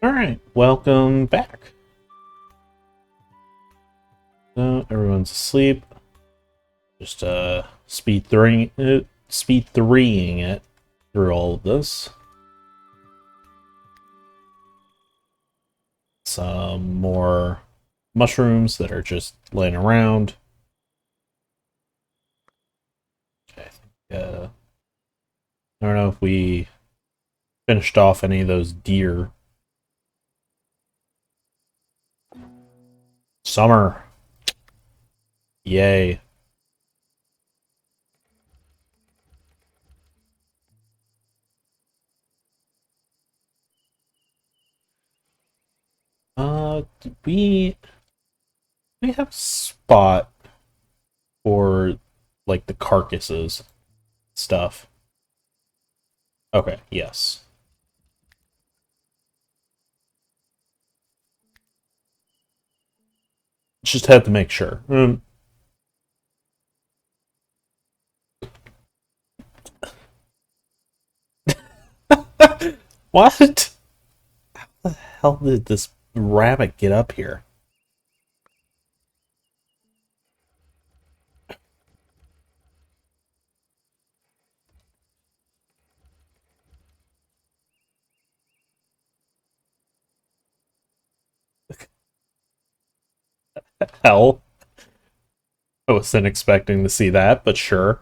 Alright, welcome back. So everyone's asleep. Just speed threeing it through all of this. Some more mushrooms that are just laying around. Okay, I don't know if we finished off any of those deer. Summer. Yay. Did we have a spot for like the carcasses stuff? Okay, yes. Just had to make sure. What? How the hell did this rabbit get up here? Hell, I wasn't expecting to see that, but sure.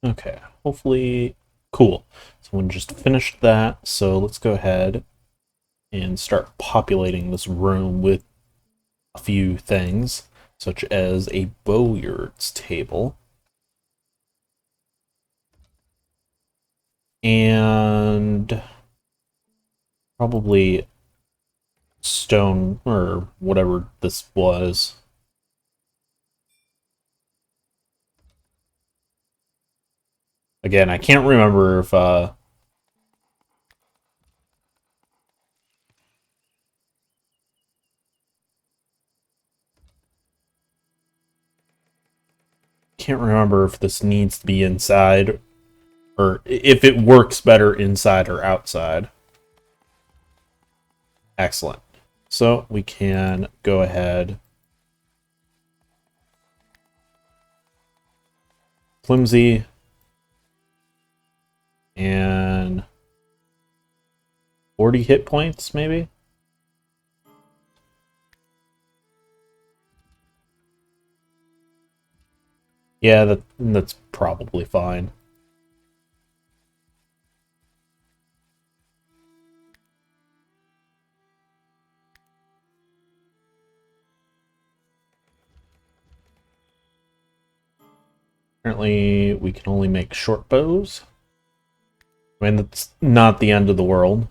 Okay, hopefully, cool. So we just finished that, so let's go ahead and start populating this room with a few things, such as a billiards table and probably stone or whatever this was. Again, I can't remember if can't remember if this needs to be inside or if it works better inside or outside. Excellent. So we can go ahead. Flimsy and 40 hit points, maybe? Yeah, that's probably fine. Apparently, we can only make short bows. I mean, that's not the end of the world.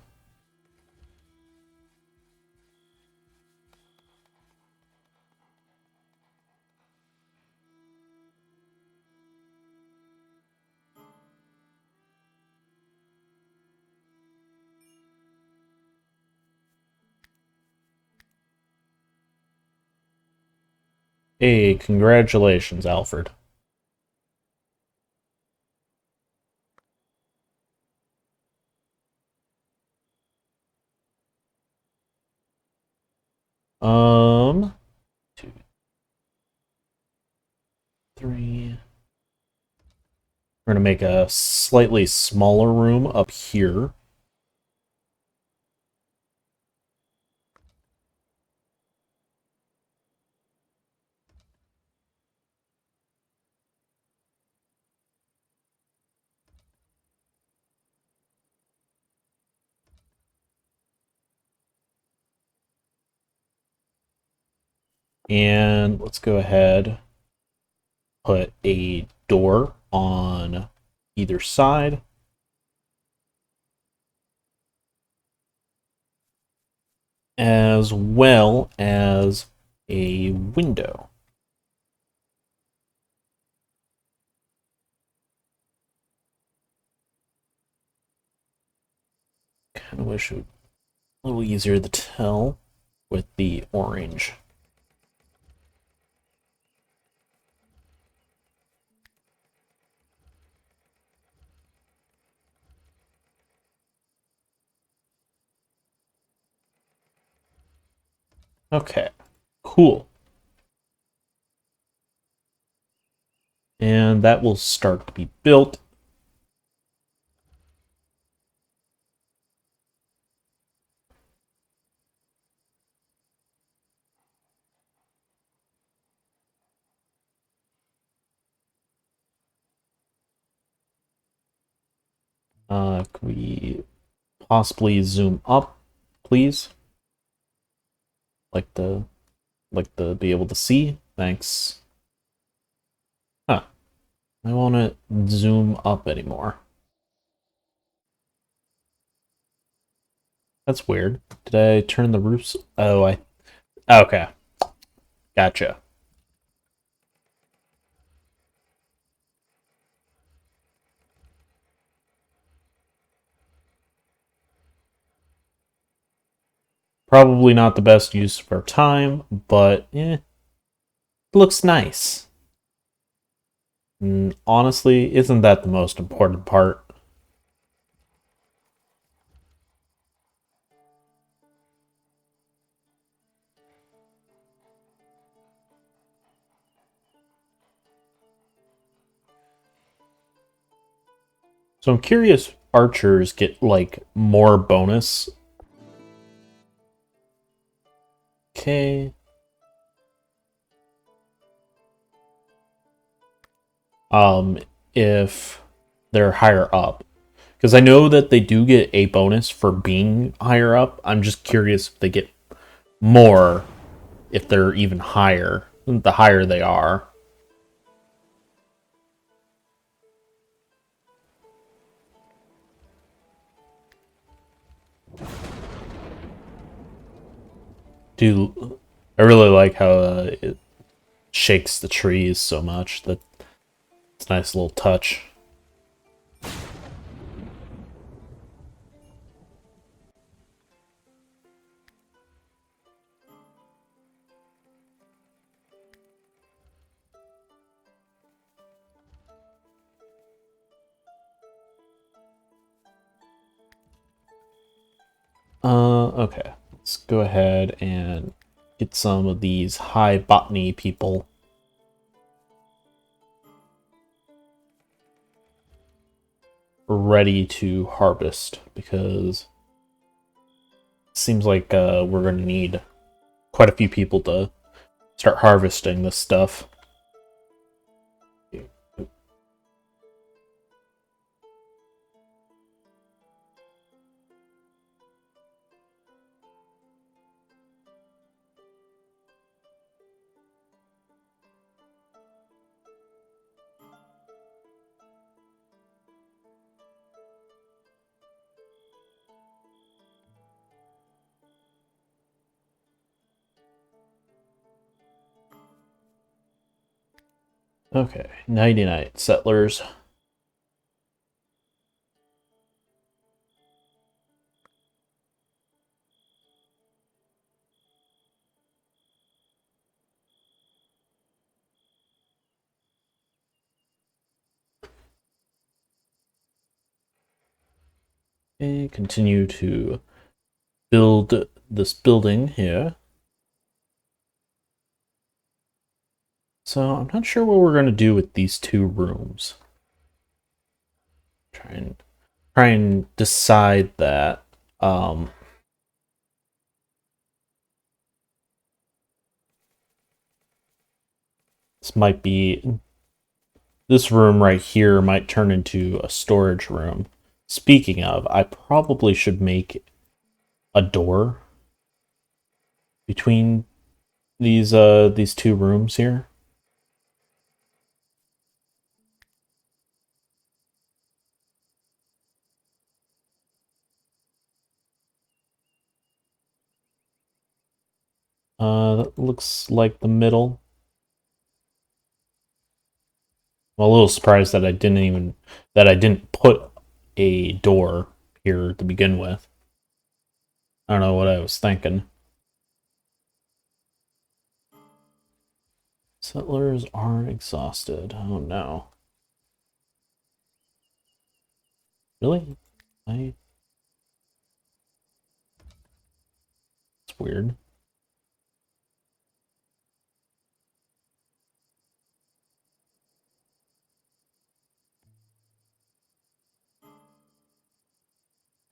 Hey, congratulations, Alfred. Two, three. We're gonna make a slightly smaller room up here. And let's go ahead, put a door on either side. As well as a window. Kind of wish it would A little easier to tell with the orange. Okay, cool. And that will start to be built. Can we possibly zoom up, please? Like to be able to see. Thanks. Huh. I don't want to zoom up anymore. That's weird. Did I turn the roofs? Oh, okay. Gotcha. Probably not the best use of our time, but it looks nice. And honestly, isn't that the most important part? So I'm curious, archers get like more bonus. Okay. Um, if they're higher up. Because I know that they do get a bonus for being higher up. I'm just curious if they get more if they're even higher, the higher they are. Do I really like how it shakes the trees so much. That's a nice little touch. Okay. Let's go ahead and get some of these high botany people ready to harvest because it seems like we're going to need quite a few people to start harvesting this stuff. Okay, nighty night, settlers. Okay, continue to build this building here. So I'm not sure what we're going to do with these two rooms. Try and decide that. Um, this might be this room right here might turn into a storage room. Speaking of, I probably should make a door between these two rooms here. That looks like the middle. I'm a little surprised that I didn't put a door here to begin with. I don't know what I was thinking. Settlers are exhausted. Oh no. Really? It's weird.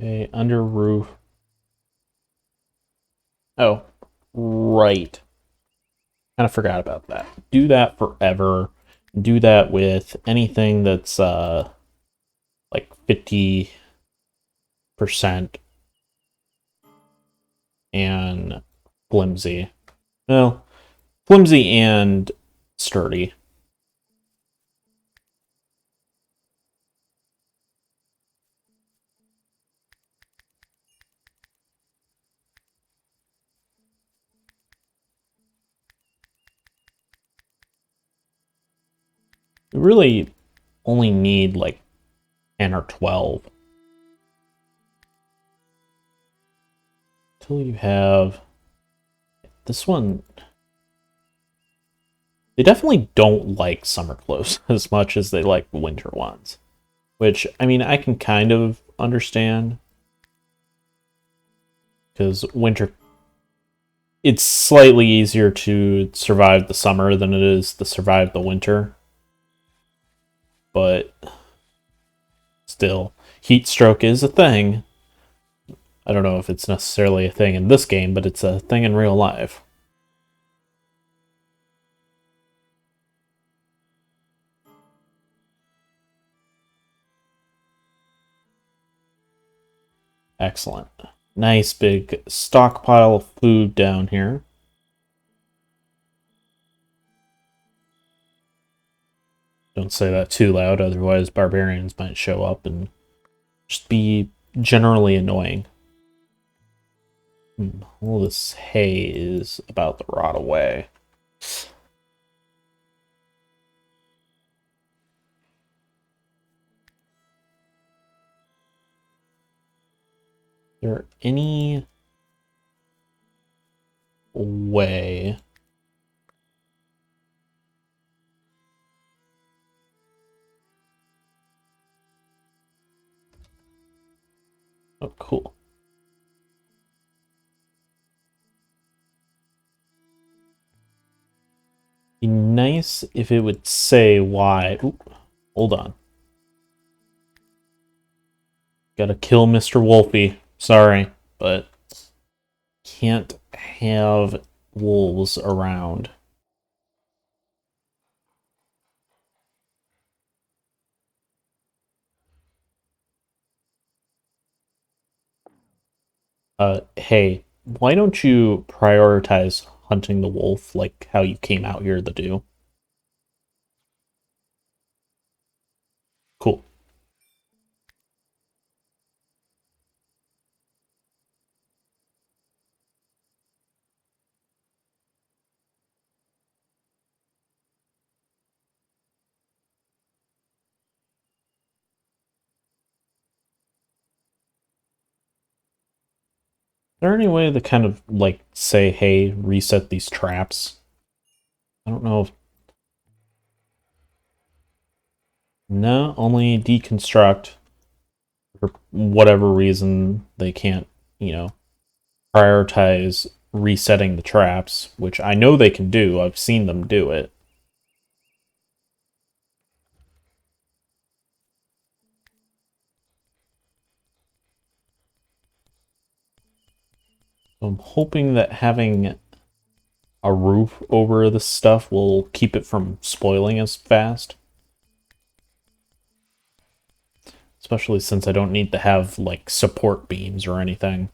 Okay, under roof. Oh, right. Kind of forgot about that. Do that forever. Do that with anything that's like 50% and flimsy. Well, flimsy and sturdy. You really only need like 10 or 12 until you have this one. They definitely don't like summer clothes as much as they like winter ones, which I mean I can kind of understand because winter, it's slightly easier to survive the summer than it is to survive the winter, but still, heat stroke is a thing. I don't know if it's necessarily a thing in this game, but it's a thing in real life. Excellent. Nice big stockpile of food down here. Don't say that too loud, otherwise barbarians might show up and just be generally annoying. All this hay is about to rot away. Is there any way? Oh, cool. Be nice if it would say why. Ooh, hold on. Gotta kill Mr. Wolfie. Sorry, but can't have wolves around. Hey, why don't you prioritize hunting the wolf like how you came out here to do? Cool. Is there any way to kind of like say, hey, reset these traps? I don't know if no, only deconstruct for whatever reason they can't, prioritize resetting the traps, which I know they can do. I've seen them do it. So I'm hoping that having a roof over this stuff will keep it from spoiling as fast. Especially since I don't need to have, like, support beams or anything.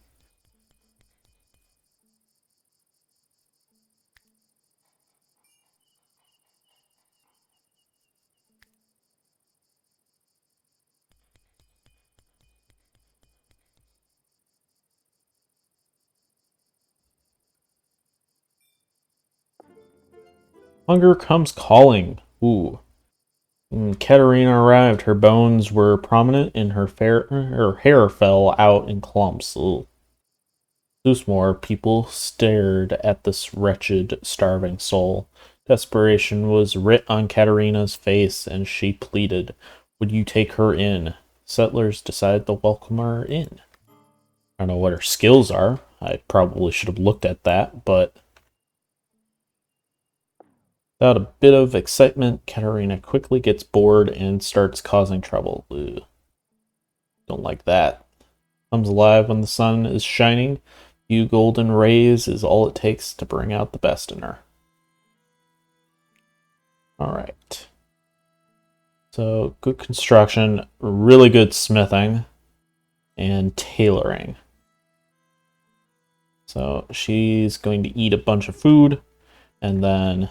Hunger comes calling. Ooh. Katerina arrived. Her bones were prominent and her hair fell out in clumps. Ooh. More people stared at this wretched, starving soul. Desperation was writ on Katerina's face, and she pleaded, "Would you take her in?" Settlers decided to welcome her in. I don't know what her skills are. I probably should have looked at that, but without a bit of excitement, Katerina quickly gets bored and starts causing trouble. Ugh. Don't like that. Comes alive when the sun is shining. Few golden rays is all it takes to bring out the best in her. Alright. So, good construction, really good smithing, and tailoring. So, she's going to eat a bunch of food, and then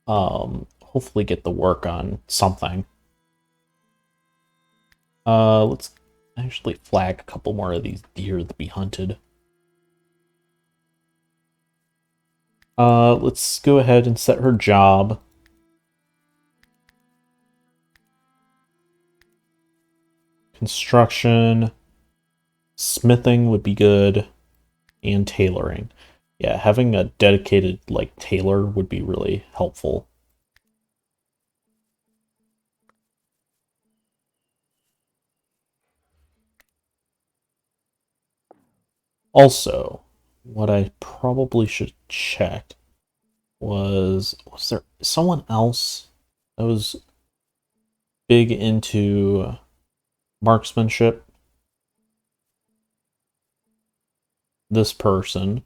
hopefully get the work on something. Let's actually flag a couple more of these deer to be hunted. Let's go ahead and set her job. Construction, smithing would be good, and tailoring. Yeah, having a dedicated, like, tailor would be really helpful. Also, what I probably should check was there someone else that was big into marksmanship? This person.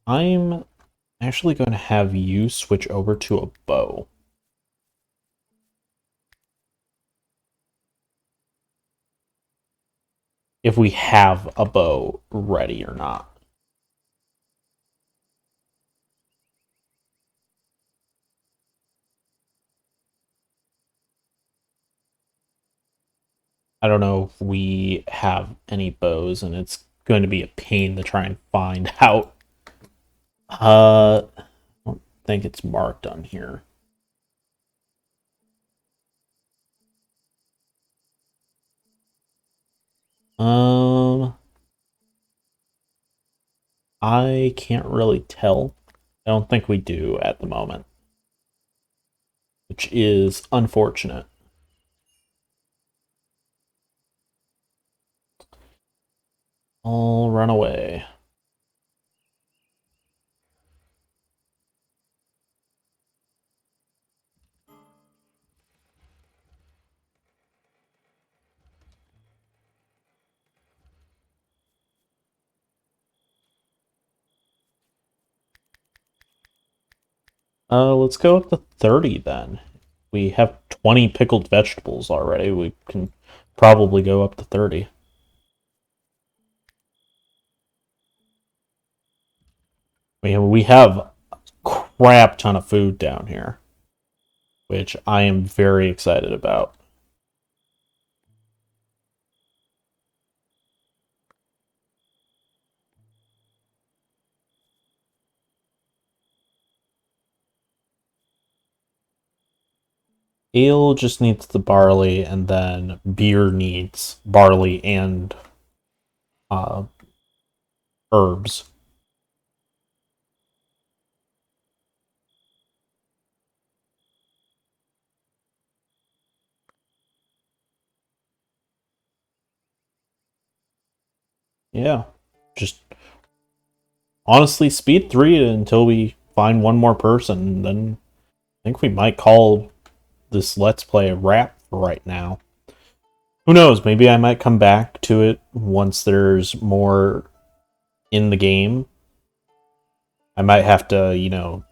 I'm actually going to have you switch over to a bow. If we have a bow ready or not. I don't know if we have any bows, and it's going to be a pain to try and find out. I don't think it's marked on here. Um, I can't really tell. I don't think we do at the moment, which is unfortunate. I'll run away. Let's go up to 30 then. We have 20 pickled vegetables already. We can probably go up to 30. We have a crap ton of food down here, which I am very excited about. Ale just needs the barley, and then beer needs barley and uh, herbs. Yeah, just honestly, speed 3 until we find one more person. Then I think we might call this Let's Play a wrap for right now. Who knows? Maybe I might come back to it once there's more in the game. I might have to,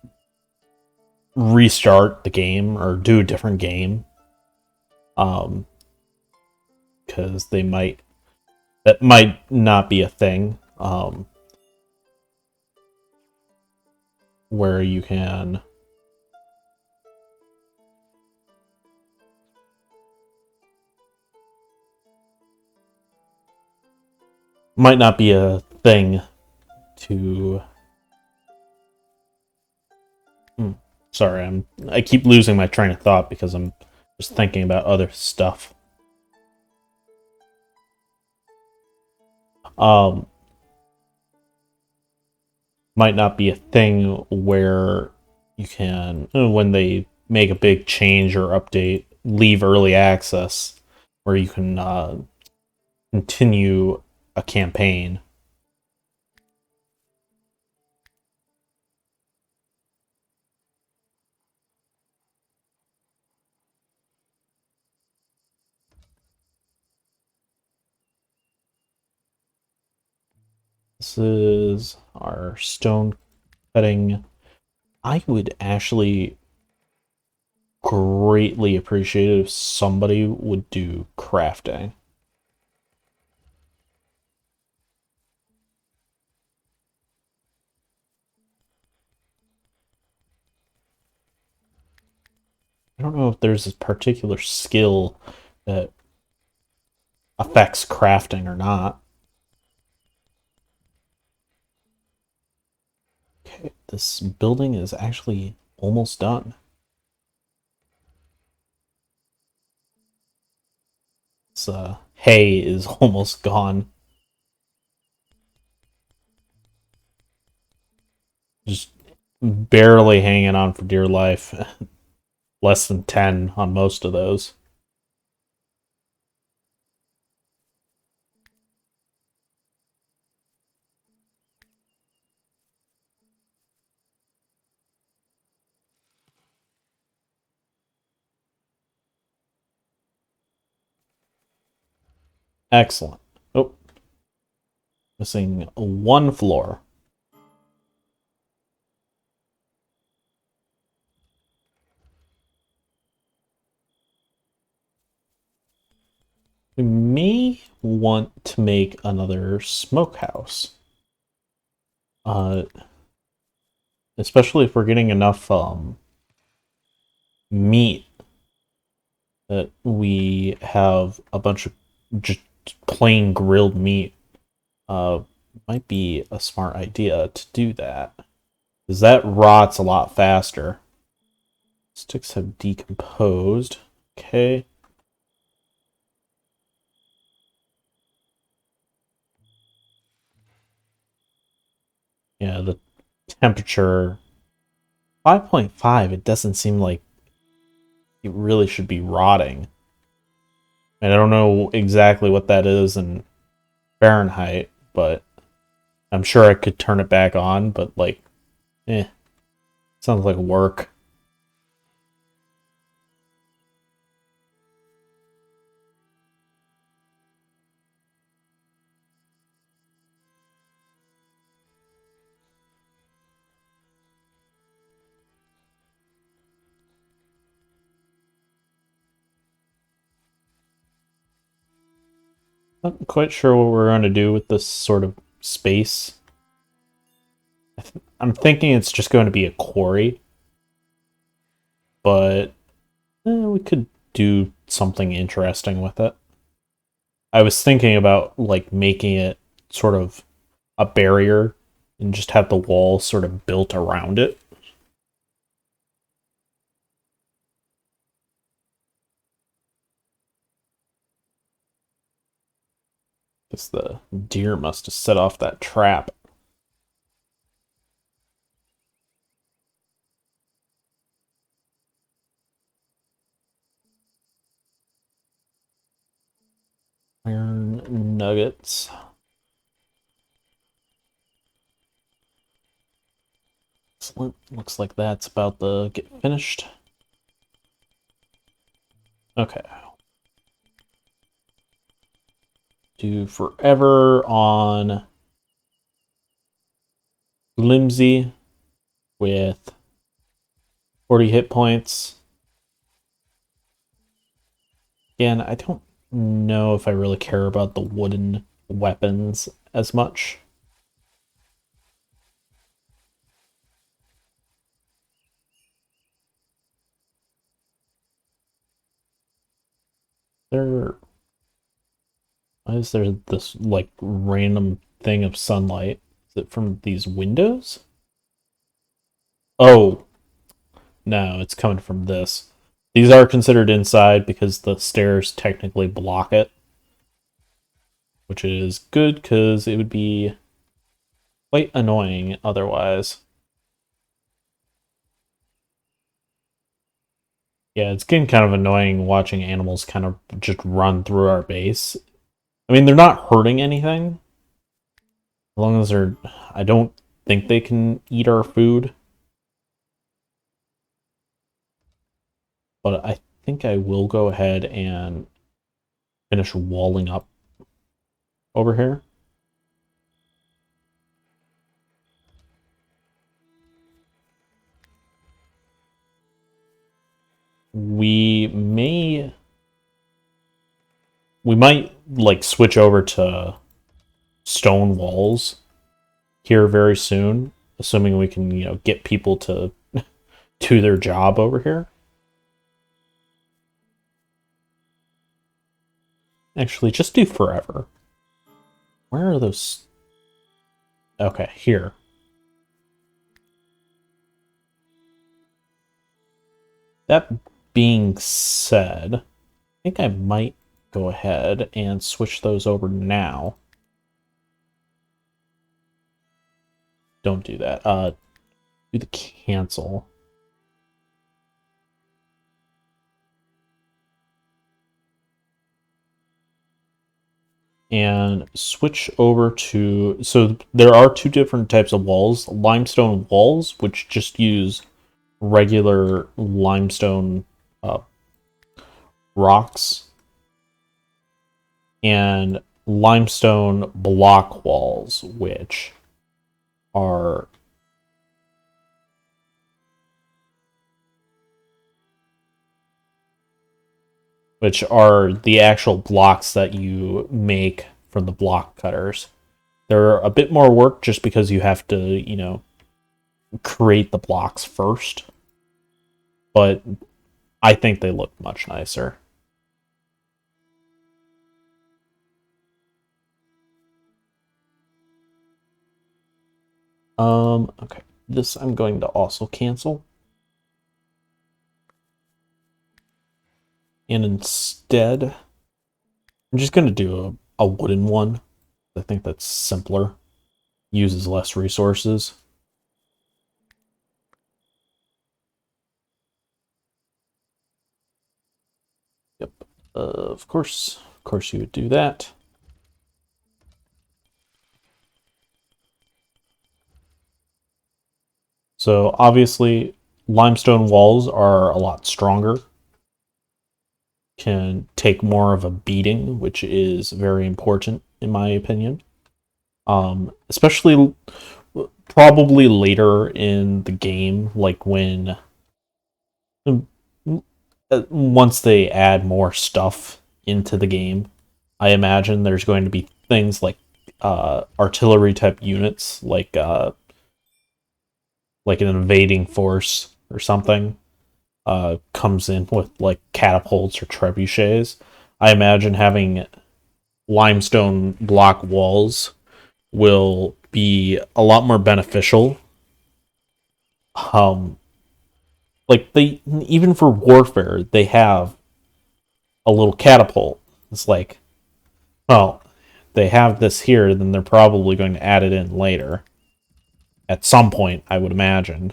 restart the game or do a different game. Because that might not be a thing. Where you can might not be a thing to Sorry, I keep losing my train of thought because I'm just thinking about other stuff. Um, might not be a thing where you can, when they make a big change or update, leave early access where you can continue a campaign. This is our stone cutting. I would actually greatly appreciate it if somebody would do crafting. I don't know if there's a particular skill that affects crafting or not. Okay, this building is actually almost done. This hay is almost gone. Just barely hanging on for dear life. Less than 10 on most of those. Excellent. Oh, missing one floor. We may want to make another smokehouse. Uh, especially if we're getting enough meat that we have a bunch of just plain grilled meat. Uh, might be a smart idea to do that. Because that rots a lot faster. Sticks have decomposed. Okay. Yeah, the temperature 5.5, it doesn't seem like it really should be rotting. And I don't know exactly what that is in Fahrenheit, but I'm sure I could turn it back on, but like, sounds like work. Not quite sure what we're going to do with this sort of space. I'm thinking it's just going to be a quarry, but we could do something interesting with it. I was thinking about like making it sort of a barrier and just have the wall sort of built around it. Because the deer must have set off that trap. Iron nuggets. Excellent. Looks like that's about to get finished. Okay. Do forever on Flimsy with 40 hit points. Again, I don't know if I really care about the wooden weapons as much. There, why is there this like random thing of sunlight? Is it from these windows? Oh, No, it's coming from this. These are considered inside because the stairs technically block it, which is good because it would be quite annoying otherwise. Yeah, it's getting kind of annoying watching animals kind of just run through our base. I mean, they're not hurting anything. As long as they're... I don't think they can eat our food. But I think I will go ahead and finish walling up over here. We might like switch over to stone walls here very soon, assuming we can, get people to do their job over here. Actually, just do forever. Where are those? Okay, here. That being said, I think I might go ahead and switch those over now. Don't do that. Do the cancel. And switch over to... So there are two different types of walls. Limestone walls, which just use regular limestone rocks, and limestone block walls, which are the actual blocks that you make from the block cutters. They're a bit more work just because you have to, create the blocks first. But I think they look much nicer. Okay. This I'm going to also cancel. And instead, I'm just going to do a wooden one. I think that's simpler. Uses less resources. Yep. Of course you would do that. So obviously, limestone walls are a lot stronger. Can take more of a beating, which is very important in my opinion. Especially probably later in the game, like when once they add more stuff into the game, I imagine there's going to be things like artillery type units, like an invading force or something, comes in with like catapults or trebuchets. I imagine having limestone block walls will be a lot more beneficial. Um, like they even for warfare, they have a little catapult. It's like, well, they have this here, then they're probably going to add it in later. At some point, I would imagine.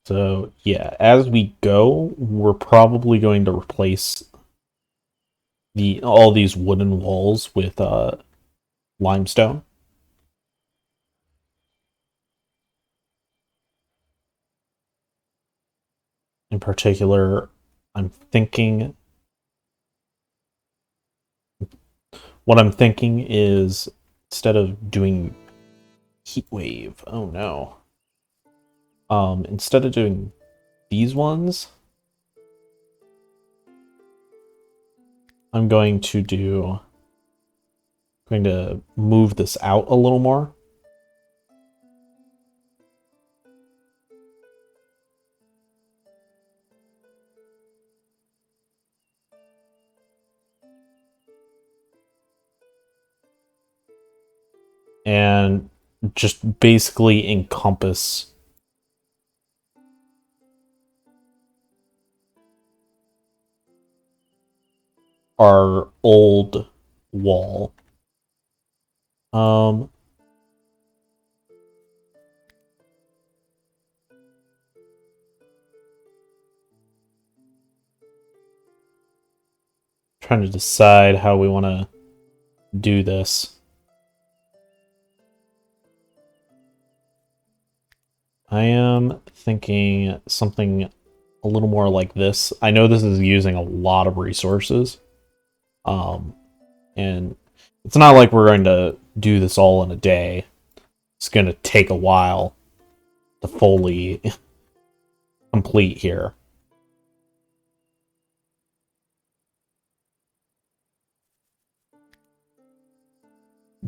So yeah, as we go, we're probably going to replace all these wooden walls with limestone. In particular, I'm thinking what I'm thinking is instead of doing heat wave, oh no. Instead of doing these ones, I'm going to move this out a little more. and just basically encompass our old wall. Um, Trying to decide how we want to do this. I am thinking something a little more like this. I know this is using a lot of resources. And it's not like we're going to do this all in a day. It's going to take a while to fully complete here.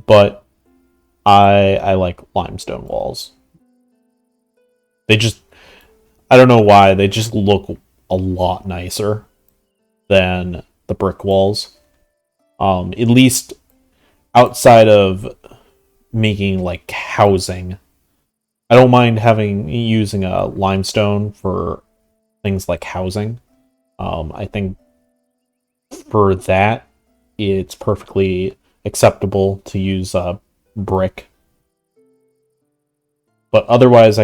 But I like limestone walls. They just, I don't know why, they just look a lot nicer than the brick walls. At least outside of making like housing. I don't mind using a limestone for things like housing. I think for that, it's perfectly acceptable to use brick. But otherwise,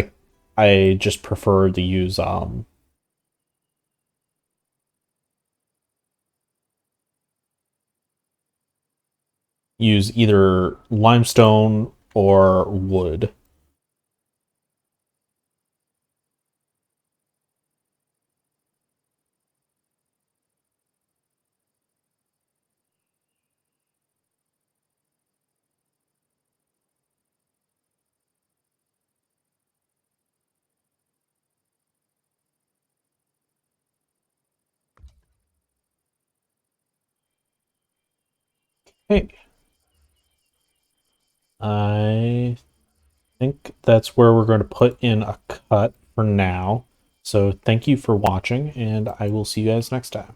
I just prefer to use either limestone or wood. Hey, I think that's where we're going to put in a cut for now. So thank you for watching, and I will see you guys next time.